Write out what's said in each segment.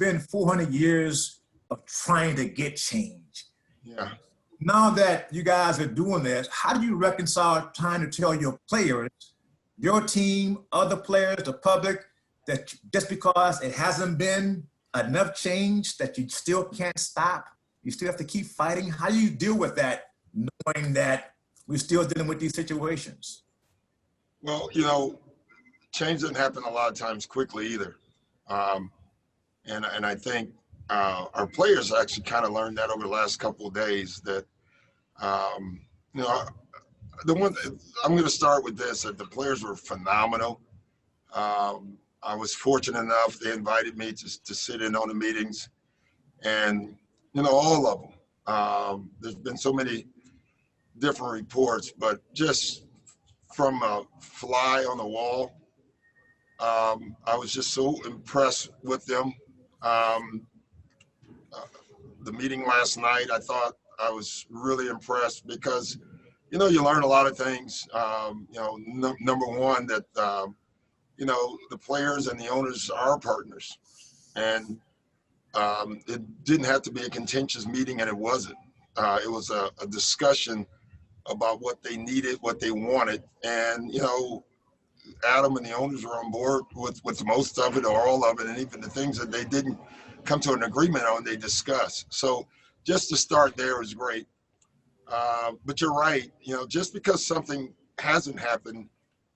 been 400 years of trying to get change. Yeah. Now that you guys are doing this, how do you reconcile trying to tell your players, your team, other players, the public, that just because it hasn't been enough change that you still can't stop? You still have to keep fighting? How do you deal with that, knowing that we're still dealing with these situations? Well, change doesn't happen a lot of times quickly either. And I think our players actually kind of learned that over the last couple of days that, the one, I'm going to start with this, that the players were phenomenal. I was fortunate enough, they invited me to sit in on the meetings, and, all of them. There's been so many different reports, but just from a fly on the wall, I was just so impressed with them. The meeting last night, I thought I was really impressed because, you learn a lot of things. Number one, that, the players and the owners are partners. And it didn't have to be a contentious meeting, and it wasn't. It was a discussion about what they needed, what they wanted. And, Adam and the owners were on board with most of it or all of it, and even the things that they didn't come to an agreement on, they discussed. So just to start there is great. But you're right, just because something hasn't happened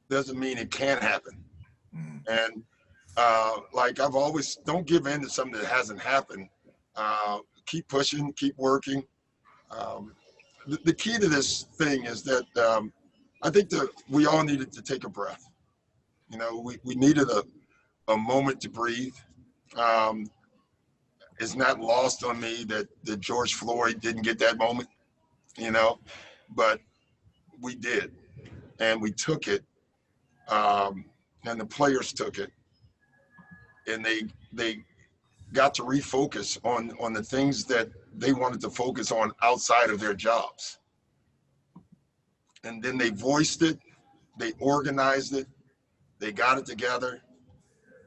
doesn't mean it can't happen. And like I've always, don't give in to something that hasn't happened. Keep pushing, keep working. The key to this thing is that I think that we all needed to take a breath. We needed a moment to breathe. It's not lost on me that George Floyd didn't get that moment, but we did, and we took it, and the players took it, and they got to refocus on the things that they wanted to focus on outside of their jobs. And then they voiced it, they organized it, they got it together.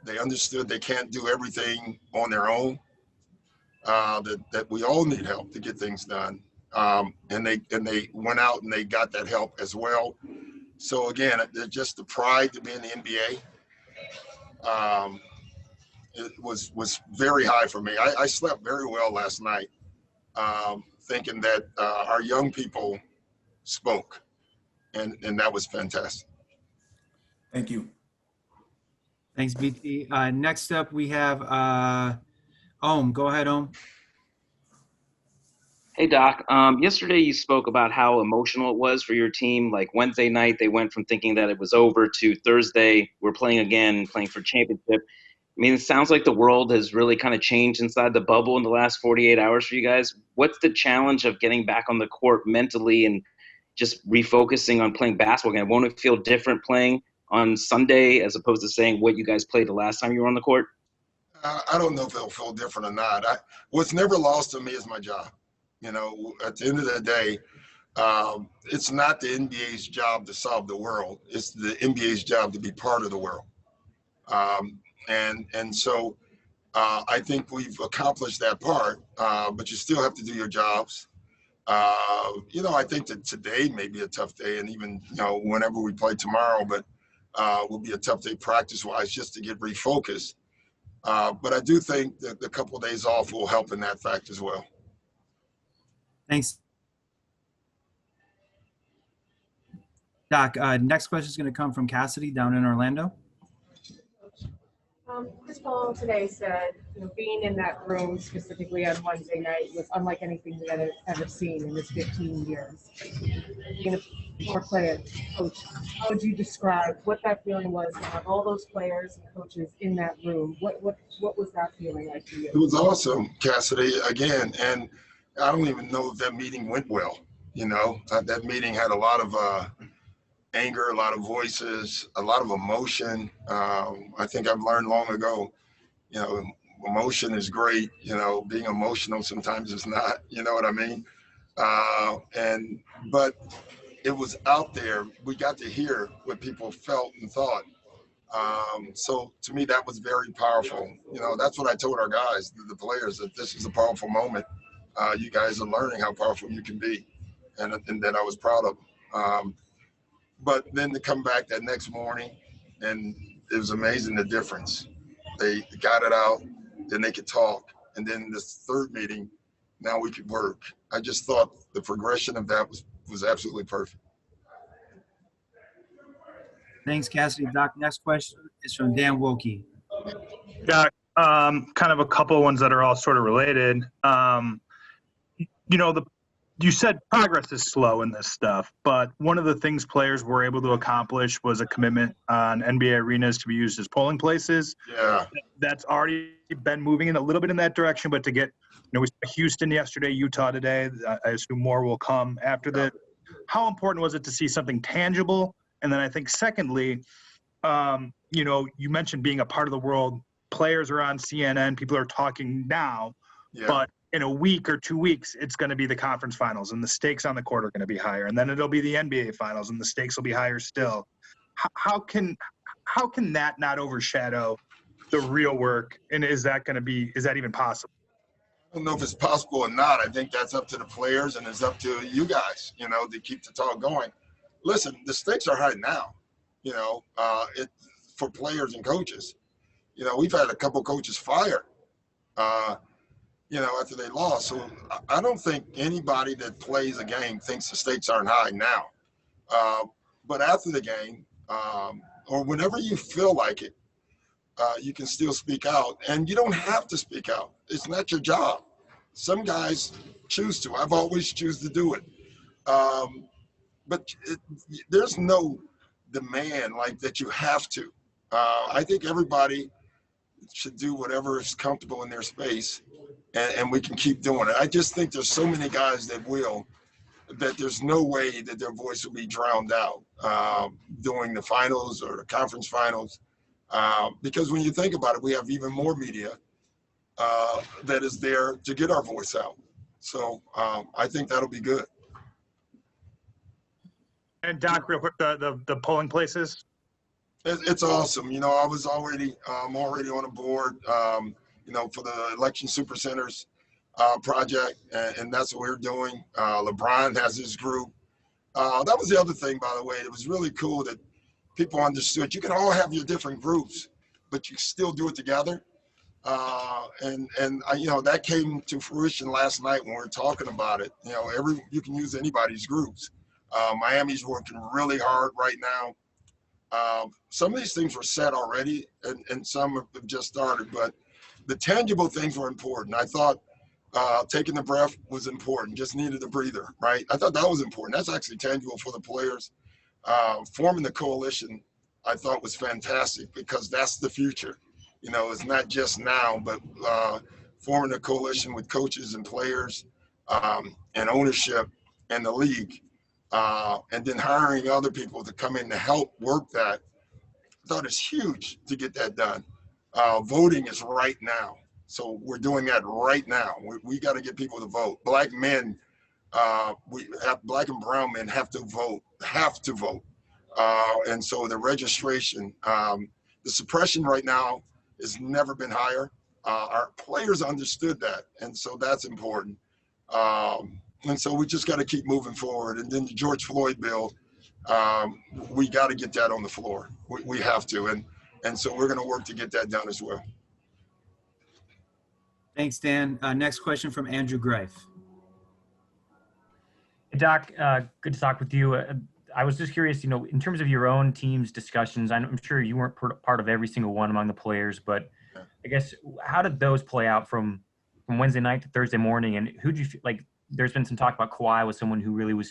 They understood they can't do everything on their own, that we all need help to get things done. And they went out and they got that help as well. So again, just the pride to be in the NBA, it was very high for me. I slept very well last night, thinking that our young people spoke, and that was fantastic. Thank you. Thanks, BT. Next up, we have Om. Go ahead, Om. Hey, Doc. Yesterday you spoke about how emotional it was for your team. Like Wednesday night, they went from thinking that it was over to Thursday, we're playing again, playing for championship. I mean, it sounds like the world has really kind of changed inside the bubble in the last 48 hours for you guys. What's the challenge of getting back on the court mentally and just refocusing on playing basketball again? Won't it feel different playing on Sunday as opposed to saying what you guys played the last time you were on the court? I don't know if it'll feel different or not. What's never lost to me is my job. At the end of the day, it's not the NBA's job to solve the world. It's the NBA's job to be part of the world. And so I think we've accomplished that part, but you still have to do your jobs. I think that today may be a tough day, and even, whenever we play tomorrow, but will be a tough day practice-wise just to get refocused. But I do think that the couple of days off will help in that fact as well. Thanks. Doc, next question is going to come from Cassidy down in Orlando. Chris Paul today said, being in that room specifically on Wednesday night was unlike anything we had ever seen in this 15 years. Being a former player, coach, how would you describe what that feeling was to have all those players and coaches in that room? What was that feeling like for you? It was awesome, Cassidy, again, and I don't even know if that meeting went well. That meeting had a lot of anger, a lot of voices, a lot of emotion. I think I've learned long ago, emotion is great. Being emotional sometimes is not, you know what I mean? But it was out there. We got to hear what people felt and thought. So to me, that was very powerful. You know, that's what I told our guys, the players, that this is a powerful moment. You guys are learning how powerful you can be, and that I was proud of. But then to come back that next morning, and it was amazing the difference. They got it out, then they could talk, and then this third meeting, now we could work. I just thought the progression of that was absolutely perfect. Thanks, Cassidy. Doc, next question is from Dan Wilkie. Yeah, kind of a couple ones that are all sort of related. You said progress is slow in this stuff, but one of the things players were able to accomplish was a commitment on NBA arenas to be used as polling places. Yeah. That's already been moving in a little bit in that direction, but to get, we saw Houston yesterday, Utah today. I assume more will come after that. How important was it to see something tangible? And then I think secondly, you mentioned being a part of the world. Players are on CNN. People are talking now, but in a week or 2 weeks, it's going to be the conference finals, and the stakes on the court are going to be higher. And then it'll be the NBA finals, and the stakes will be higher still. How can that not overshadow the real work? And is that even possible? I don't know if it's possible or not. I think that's up to the players, and it's up to you guys, to keep the talk going. Listen, the stakes are high now, for players and coaches. We've had a couple coaches fired, after they lost. So I don't think anybody that plays a game thinks the stakes aren't high now. But after the game, or whenever you feel like it, you can still speak out. And you don't have to speak out. It's not your job. Some guys choose to. I've always choose to do it. But there's no demand like that you have to. I think everybody should do whatever is comfortable in their space, and we can keep doing it. I just think there's so many guys that there's no way that their voice will be drowned out during the finals or the conference finals. Because when you think about it, we have even more media that is there to get our voice out. So I think that'll be good. And Doc, real quick, the polling places. It's awesome. I'm already on a board, for the Election Supercenters project, and that's what we're doing. LeBron has his group. That was the other thing, by the way. It was really cool that people understood you can all have your different groups, but you still do it together. And that came to fruition last night when we were talking about it. You can use anybody's groups. Miami's working really hard right now. Some of these things were set already, and some have just started, but the tangible things were important. I thought taking the breath was important, just needed a breather, right? I thought that was important. That's actually tangible for the players. Forming the coalition, I thought was fantastic because that's the future. It's not just now, but forming a coalition with coaches and players and ownership and the league. And then hiring other people to come in to help work that, I thought it's huge to get that done. Voting is right now. So we're doing that right now. We got to get people to vote. Black men, black and brown men have to vote. And so the registration, the suppression right now has never been higher. Our players understood that. And so that's important. And so we just got to keep moving forward. And then the George Floyd bill, we got to get that on the floor. We have to. And so we're going to work to get that done as well. Thanks, Dan. Next question from Andrew Greif. Hey, Doc, good to talk with you. I was just curious, in terms of your own team's discussions, I'm sure you weren't part of every single one among the players, but I guess how did those play out from Wednesday night to Thursday morning? And who did you feel like? There's been some talk about Kawhi was someone who really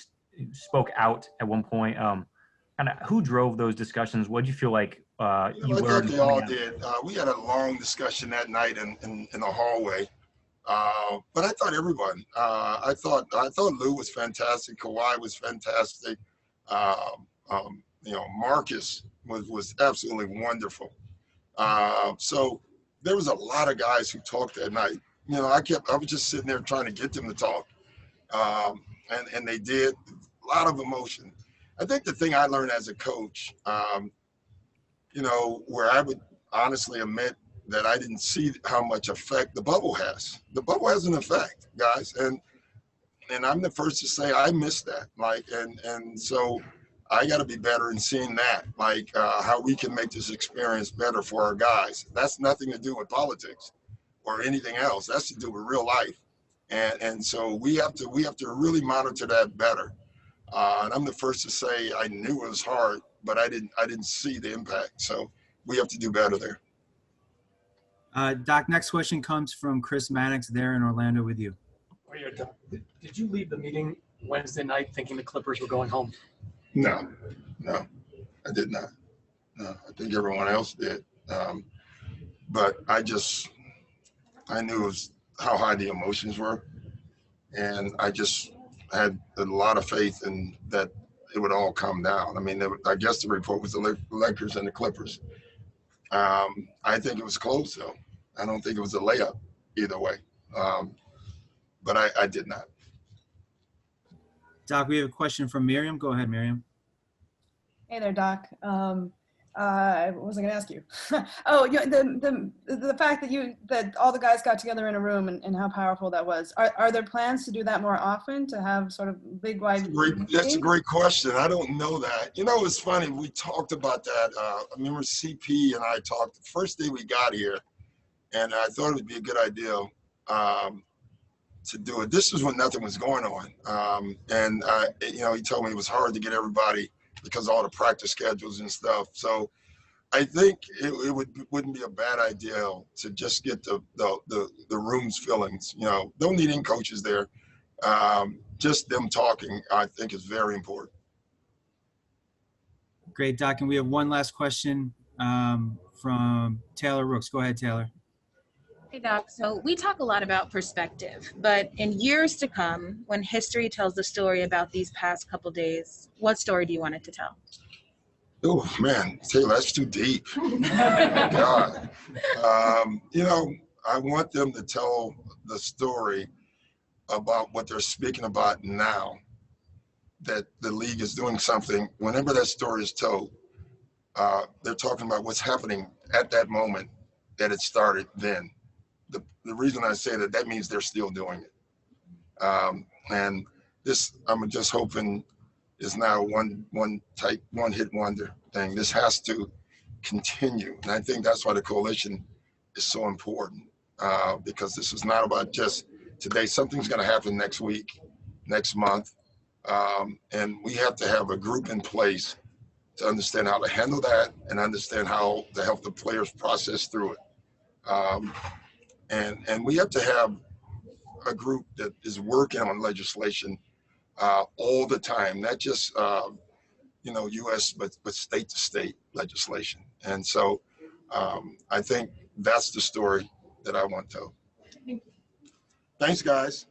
spoke out at one point. Kind of who drove those discussions? What did you feel like you learned? I thought they all did. We had a long discussion that night in the hallway. But I thought everyone. I thought Lou was fantastic. Kawhi was fantastic. Marcus was absolutely wonderful. So there was a lot of guys who talked that night. I was just sitting there trying to get them to talk. And they did. A lot of emotion. I think the thing I learned as a coach, you know, where I would honestly admit that I didn't see how much effect the bubble has. The bubble has an effect, guys, and I'm the first to say I missed that. Like, and so I got to be better in seeing that, like how we can make this experience better for our guys. That's nothing to do with politics or anything else. That's to do with real life, and so we have to really monitor that better. And I'm the first to say I knew it was hard, but I didn't see the impact. So we have to do better there. Doc, next question comes from Chris Maddox there in Orlando with you. Oh, yeah, Doc. Did you leave the meeting Wednesday night thinking the Clippers were going home? No, I did not. No, I think everyone else did. But I knew it was how high the emotions were. And I just had a lot of faith in that it would all come down. I mean, I guess the report was the Lakers and the Clippers. I think it was close, though. I don't think it was a layup either way. But I did not. Doc, we have a question from Miriam. Go ahead, Miriam. Hey there, Doc. What was I going to ask you? Oh, the fact that all the guys got together in a room and how powerful that was. Are there plans to do that more often, to have sort of big wide? That's a great question. I don't know that. You know, it's funny. We talked about that. I remember CP and I talked the first day we got here, and I thought it would be a good idea to do it. This was when nothing was going on, and you know, he told me it was hard to get everybody because of all the practice schedules and stuff. So I think it wouldn't be a bad idea to just get the room's fillings. You know, don't need any coaches there. Just them talking, I think, is very important. Great, Doc. And we have one last question from Taylor Rooks. Go ahead, Taylor. Hey, Doc. So we talk a lot about perspective, but in years to come, when history tells the story about these past couple days, what story do you want it to tell? Oh, man, Taylor, that's too deep. God. You know, I want them to tell the story about what they're speaking about now, that the league is doing something. Whenever that story is told, they're talking about what's happening at that moment that it started then. The reason I say that means they're still doing it. And this, I'm just hoping, is now one hit wonder thing. This has to continue. And I think that's why the coalition is so important, because this is not about just today. Something's going to happen next week, next month. And we have to have a group in place to understand how to handle that and understand how to help the players process through it. And we have to have a group that is working on legislation all the time, not just you know, U.S. but state to state legislation. And so I think that's the story that I want to tell. Thanks, guys.